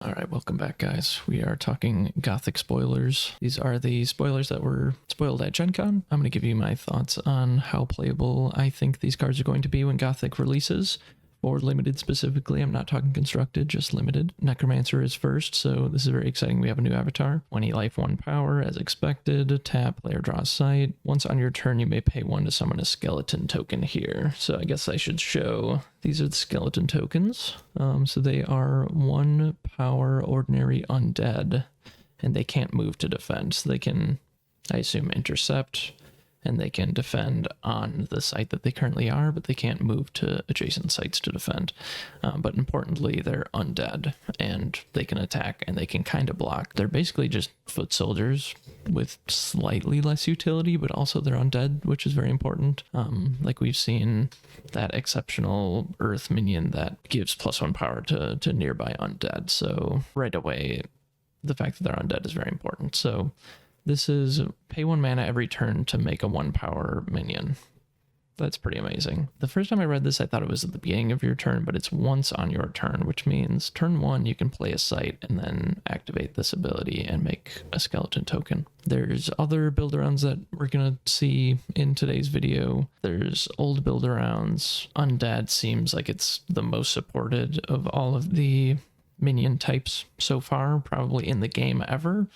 All right, welcome back, guys. We are talking Gothic spoilers. These are the spoilers that were spoiled at Gen Con. I'm going to give you my thoughts on how playable I think these cards are going to be when Gothic releases. For limited specifically, I'm not talking constructed, just limited. Necromancer is first, so this is very exciting. We have a new avatar. 20 life, 1 power, as expected. Tap, player draws sight. Once on your turn, you may pay 1 to summon a skeleton token here. So I guess I should show, these are the skeleton tokens. So they are 1 power ordinary undead, and they can't move to defend. So they can, I assume, intercept, and they can defend on the site that they currently are, but they can't move to adjacent sites to defend. But importantly, they're undead, and they can attack, and they can kind of block. They're basically just foot soldiers with slightly less utility, but also they're undead, which is very important. Like we've seen that exceptional earth minion that gives +1 power to nearby undead. So right away, the fact that they're undead is very important. So this is pay 1 mana every turn to make a 1 power minion. That's pretty amazing. The first time I read this, I thought it was at the beginning of your turn, but it's once on your turn, which means turn 1, you can play a site and then activate this ability and make a skeleton token. There's other build-arounds that we're going to see in today's video. There's old build-arounds. Undead seems like it's the most supported of all of the minion types so far, probably in the game ever.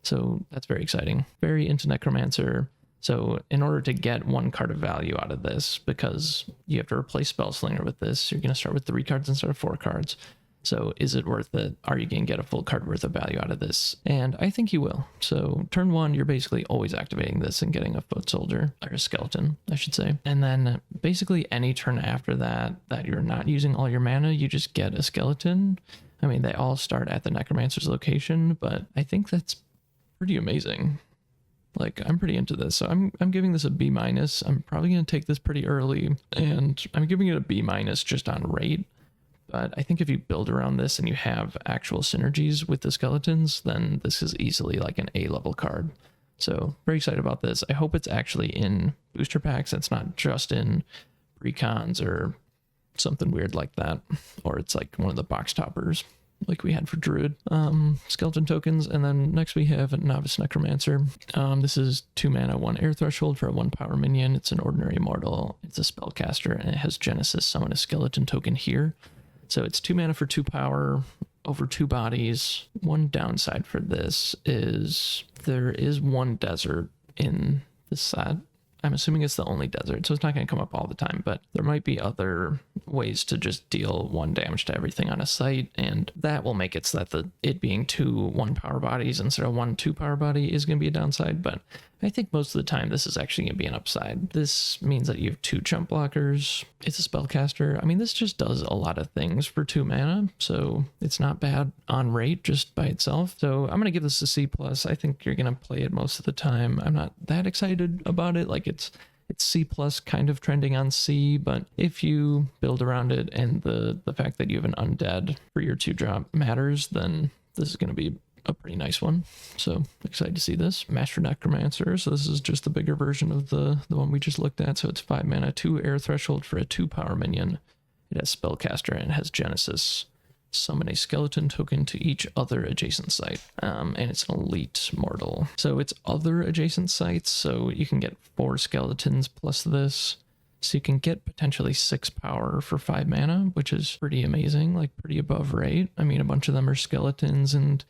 So that's very exciting. Very into Necromancer. So in order to get 1 card of value out of this, because you have to replace Spellslinger with this, you're going to start with 3 cards instead of 4 cards. So is it worth it? Are you going to get a full card worth of value out of this? And I think you will. So turn 1, you're basically always activating this and getting a foot soldier, or a skeleton, I should say. And then basically any turn after that you're not using all your mana, you just get a skeleton. I mean, they all start at the Necromancer's location, but I think that's pretty amazing. Like, I'm pretty into this, so I'm giving this a B-. I'm probably going to take this pretty early, and I'm giving it a B- just on rate. But I think if you build around this and you have actual synergies with the skeletons, then this is easily like an A-level card. So very excited about this. I hope it's actually in booster packs. It's not just in precons or something weird like that, or it's like one of the box toppers like we had for Druid. Skeleton tokens, and then next we have Novice Necromancer. This is 2 mana, 1 air threshold for a 1 power minion. It's an ordinary mortal. It's a spellcaster, and it has Genesis summon a skeleton token here. So it's 2 mana for 2 power over 2 bodies. One downside for this is there is 1 desert in the set. I'm assuming it's the only desert, so it's not going to come up all the time, but there might be other ways to just deal 1 damage to everything on a site, and that will make it so that it being 2 1 power bodies instead of 1 2 power body is going to be a downside, but I think most of the time this is actually going to be an upside. This means that you have 2 jump blockers. It's a spellcaster. I mean, this just does a lot of things for 2 mana, so it's not bad on rate just by itself. So I'm going to give this a C+. I think you're going to play it most of the time. I'm not that excited about it. Like, it's C+, kind of trending on C, but if you build around it and the fact that you have an undead for your 2-drop matters, then this is going to be a pretty nice one. So excited to see this. Master Necromancer. So this is just the bigger version of the one we just looked at. So it's 5 mana, 2 air threshold for a 2 power minion. It has Spellcaster and it has Genesis. Summon a skeleton token to each other adjacent site. And it's an elite mortal. So it's other adjacent sites. So you can get 4 skeletons plus this. So you can get potentially 6 power for 5 mana, which is pretty amazing, like pretty above rate. I mean, a bunch of them are skeletons and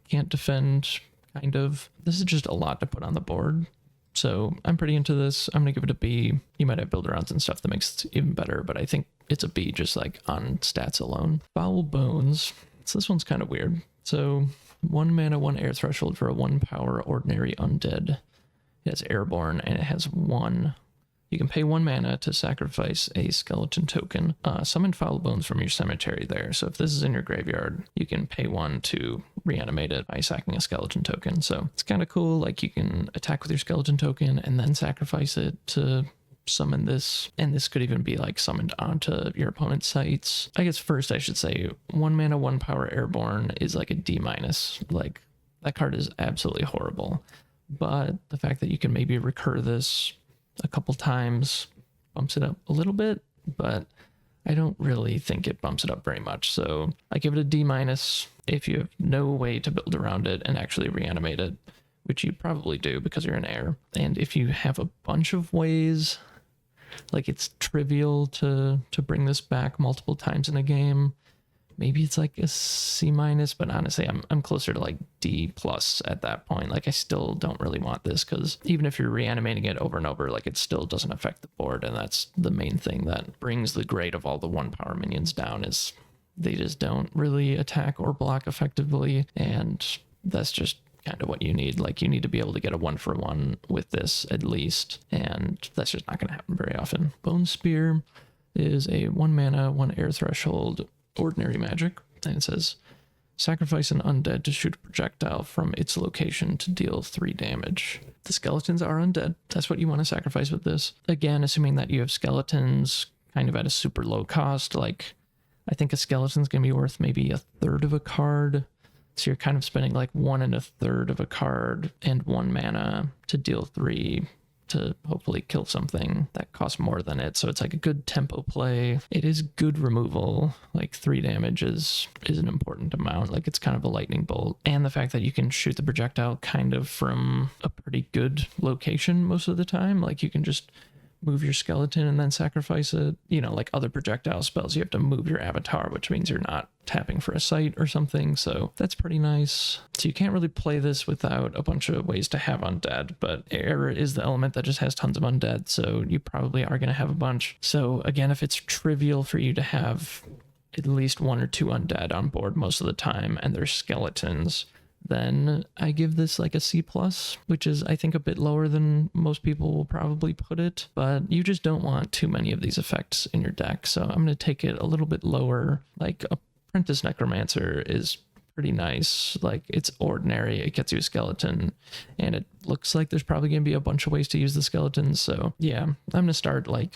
can't defend, kind of. This is just a lot to put on the board. So I'm pretty into this. I'm gonna give it a B. You might have build-arounds and stuff that makes it even better, but I think it's a B just like on stats alone. Fowl Bones. So this one's kind of weird. So 1 mana, 1 air threshold for a 1 power ordinary undead. It has airborne and it has 1. You can pay 1 mana to sacrifice a skeleton token. Summon Fowl Bones from your cemetery there. So if this is in your graveyard, you can pay 1 to reanimate it by sacking a skeleton token. So it's kind of cool. Like, you can attack with your skeleton token and then sacrifice it to summon this. And this could even be like summoned onto your opponent's sites. I guess first I should say 1 mana, 1 power airborne is like a D-. Like, that card is absolutely horrible. But the fact that you can maybe recur this a couple times bumps it up a little bit, but I don't really think it bumps it up very much. So I give it a D-. if you have no way to build around it and actually reanimate it, which you probably do because you're in air. And if you have a bunch of ways, like it's trivial to bring this back multiple times in a game, maybe it's like a C-, but honestly, I'm closer to like D+ at that point. Like I still don't really want this because even if you're reanimating it over and over, like it still doesn't affect the board. And that's the main thing that brings the grade of all the 1 power minions down, is they just don't really attack or block effectively. And that's just kind of what you need. Like you need to be able to get a 1-for-1 with this at least, and that's just not going to happen very often. Bone Spear is a 1 mana, 1 air threshold ordinary magic, and it says sacrifice an undead to shoot a projectile from its location to deal 3 damage. The skeletons are undead. That's what you want to sacrifice with this. Again, assuming that you have skeletons kind of at a super low cost. Like I think a skeleton's gonna be worth maybe 1/3 of a card. So you're kind of spending like 1 1/3 of a card and 1 mana to deal 3 to hopefully kill something that costs more than it. So it's like a good tempo play. It is good removal. Like 3 damage is an important amount. Like it's kind of a lightning bolt. And the fact that you can shoot the projectile kind of from a pretty good location most of the time. Like you can just move your skeleton and then sacrifice it. You know, like other projectile spells, you have to move your avatar, which means you're not tapping for a site or something. So that's pretty nice. So you can't really play this without a bunch of ways to have undead, but air is the element that just has tons of undead. So you probably are going to have a bunch. So again, if it's trivial for you to have at least 1 or 2 undead on board most of the time, and they're skeletons, then I give this like a C+, which is I think a bit lower than most people will probably put it, but you just don't want too many of these effects in your deck. So I'm going to take it a little bit lower. Like Apprentice Necromancer is pretty nice. Like it's ordinary, it gets you a skeleton, and it looks like there's probably going to be a bunch of ways to use the skeletons. So yeah, I'm going to start like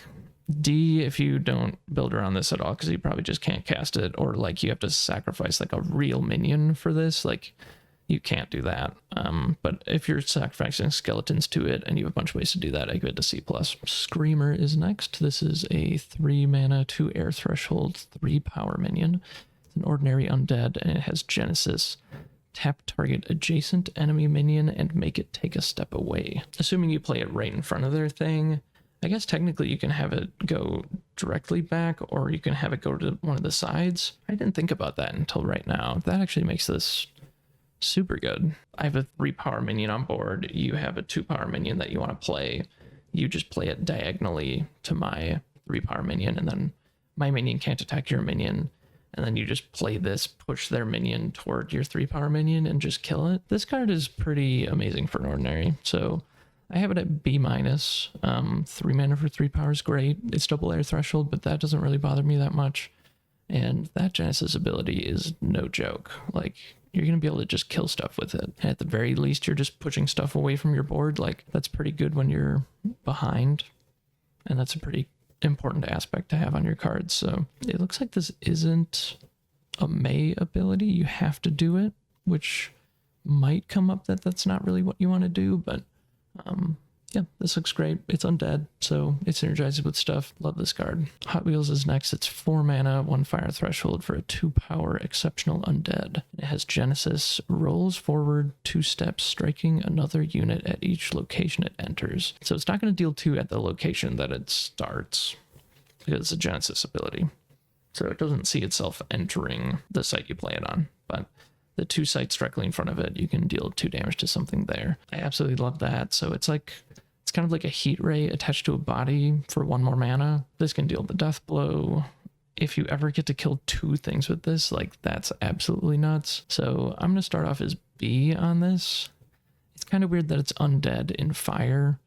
D if you don't build around this at all, because you probably just can't cast it, or like you have to sacrifice like a real minion for this. Like you can't do that. But if you're sacrificing skeletons to it and you have a bunch of ways to do that, I give it a C+. Screamer is next. This is a 3 mana, 2 air threshold, 3 power minion. It's an ordinary undead, and it has Genesis. Tap target adjacent enemy minion and make it take a step away. Assuming you play it right in front of their thing, I guess technically you can have it go directly back, or you can have it go to one of the sides. I didn't think about that until right now. That actually makes this super good. I have a 3 power minion on board. You have a 2 power minion that you want to play. You just play it diagonally to my 3 power minion, and then my minion can't attack your minion. And then you just play this, push their minion toward your 3 power minion and just kill it. This card is pretty amazing for an ordinary. So I have it at B-. 3 mana for 3 power is great. It's double air threshold, but that doesn't really bother me that much. And that Genesis ability is no joke. Like, you're going to be able to just kill stuff with it. And at the very least, you're just pushing stuff away from your board. Like, that's pretty good when you're behind. And that's a pretty important aspect to have on your cards. So it looks like this isn't a May ability. You have to do it, which might come up that that's not really what you want to do. But yeah, this looks great. It's undead, so it synergizes with stuff. Love this card. Hotwheels is next. It's 4 mana, 1 fire threshold for a 2 power exceptional undead. It has Genesis, rolls forward 2 steps, striking another unit at each location it enters. So it's not going to deal 2 at the location that it starts, because it's a Genesis ability. So it doesn't see itself entering the site you play it on, but the 2 sites directly in front of it, you can deal 2 damage to something there. I absolutely love that. So it's kind of like a heat ray attached to a body for 1 more mana. This can deal the death blow. If you ever get to kill 2 things with this, like, that's absolutely nuts. So I'm going to start off as B on this. It's kind of weird that it's undead in fire.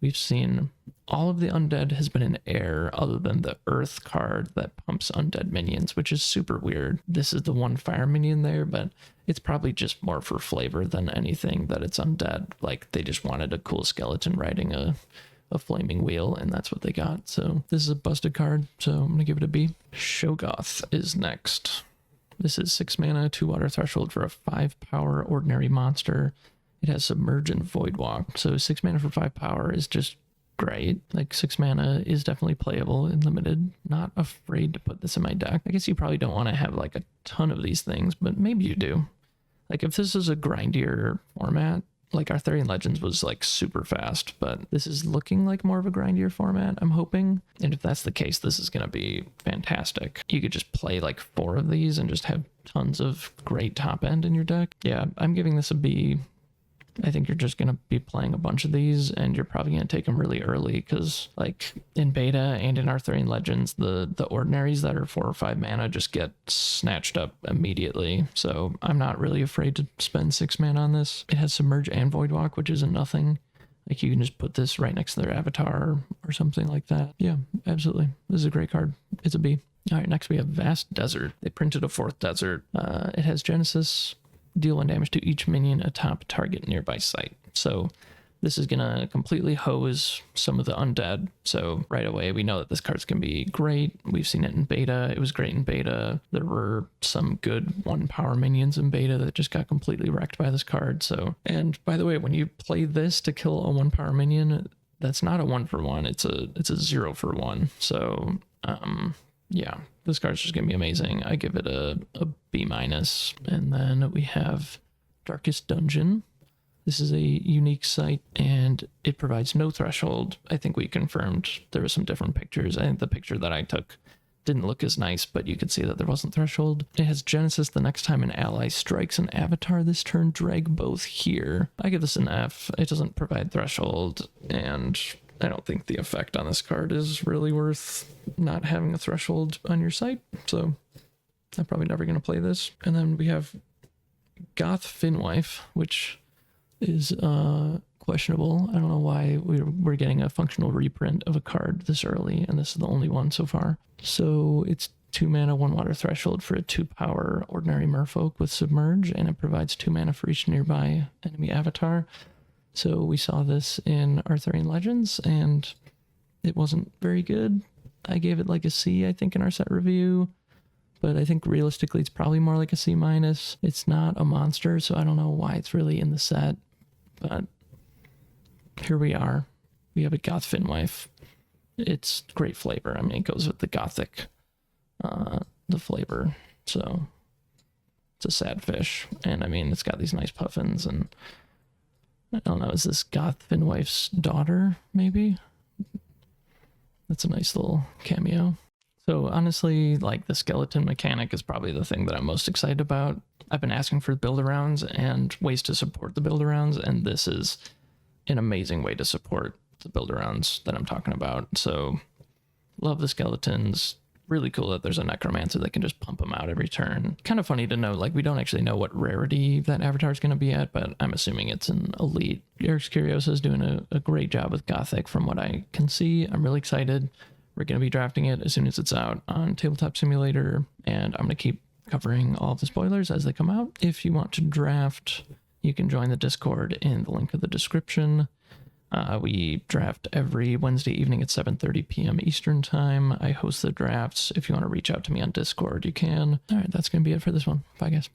We've seen all of the undead has been in air other than the earth card that pumps undead minions, which is super weird. This is the 1 fire minion there, but it's probably just more for flavor than anything that it's undead. Like, they just wanted a cool skeleton riding a flaming wheel, and that's what they got. So this is a busted card, so I'm going to give it a B. Shoggoth is next. This is 6 mana, 2 water threshold for a 5 power ordinary monster. It has Submerge and Void Walk. So 6 mana for 5 power is just great. Like 6 mana is definitely playable in limited. Not afraid to put this in my deck. I guess you probably don't want to have like a ton of these things, but maybe you do. Like if this is a grindier format, like Arthurian Legends was like super fast, but this is looking like more of a grindier format, I'm hoping. And if that's the case, this is going to be fantastic. You could just play like 4 of these and just have tons of great top end in your deck. Yeah, I'm giving this a B. I think you're just going to be playing a bunch of these and you're probably going to take them really early because like in beta and in Arthurian Legends, the ordinaries that are 4 or 5 mana just get snatched up immediately. So I'm not really afraid to spend 6 mana on this. It has Submerge and Voidwalk, which isn't nothing. Like you can just put this right next to their avatar or something like that. Yeah, absolutely. This is a great card. It's a B. All right, next we have Vast Desert. They printed a 4th desert. It has Genesis. Deal 1 damage to each minion atop target nearby site. So this is gonna completely hose some of the undead. So right away we know that this card's gonna be great. We've seen it in beta. It was great in beta. There were some good 1 power minions in beta that just got completely wrecked by this card. So, and by the way, when you play this to kill a 1 power minion, that's not a 1-for-1. It's a 0-for-1. So yeah, this card's just gonna be amazing. I give it a B-. And then we have Darkest Dungeon. This is a unique site and it provides no threshold. I think we confirmed there were some different pictures. I think the picture that I took didn't look as nice, but you could see that there wasn't threshold. It has Genesis. The next time an ally strikes an avatar this turn, drag both here. I give this an F. It doesn't provide threshold, and I don't think the effect on this card is really worth not having a threshold on your site, so I'm probably never going to play this. And then we have Goth Finwife, which is questionable. I don't know why we're getting a functional reprint of a card this early, and this is the only one so far. So it's 2 mana, 1 water threshold for a 2 power ordinary merfolk with Submerge, and it provides 2 mana for each nearby enemy avatar. So we saw this in Arthurian Legends, and it wasn't very good. I gave it like a C, I think, in our set review, but I think realistically it's probably more like a C-. It's not a monster, so I don't know why it's really in the set, but here we are. We have a Goth Finwife. It's great flavor. I mean, it goes with the Gothic, the flavor, so it's a sad fish, and I mean, it's got these nice puffins, and I don't know, is this Goth Finwife's daughter, maybe? That's a nice little cameo. So honestly, like the skeleton mechanic is probably the thing that I'm most excited about. I've been asking for build-arounds and ways to support the build-arounds, and this is an amazing way to support the build-arounds that I'm talking about. So love the skeletons. Really cool that there's a necromancer that can just pump them out every turn. Kind of funny to know, like, we don't actually know what rarity that avatar is going to be at, but I'm assuming it's an elite. Eric's Curiosa is doing a great job with Gothic from what I can see. I'm really excited. We're going to be drafting it as soon as it's out on Tabletop Simulator, and I'm going to keep covering all of the spoilers as they come out. If you want to draft, you can join the Discord in the link of the description. We draft every Wednesday evening at 7:30 p.m. Eastern time. I host the drafts. If you want to reach out to me on Discord, you can. All right, that's going to be it for this one. Bye, guys.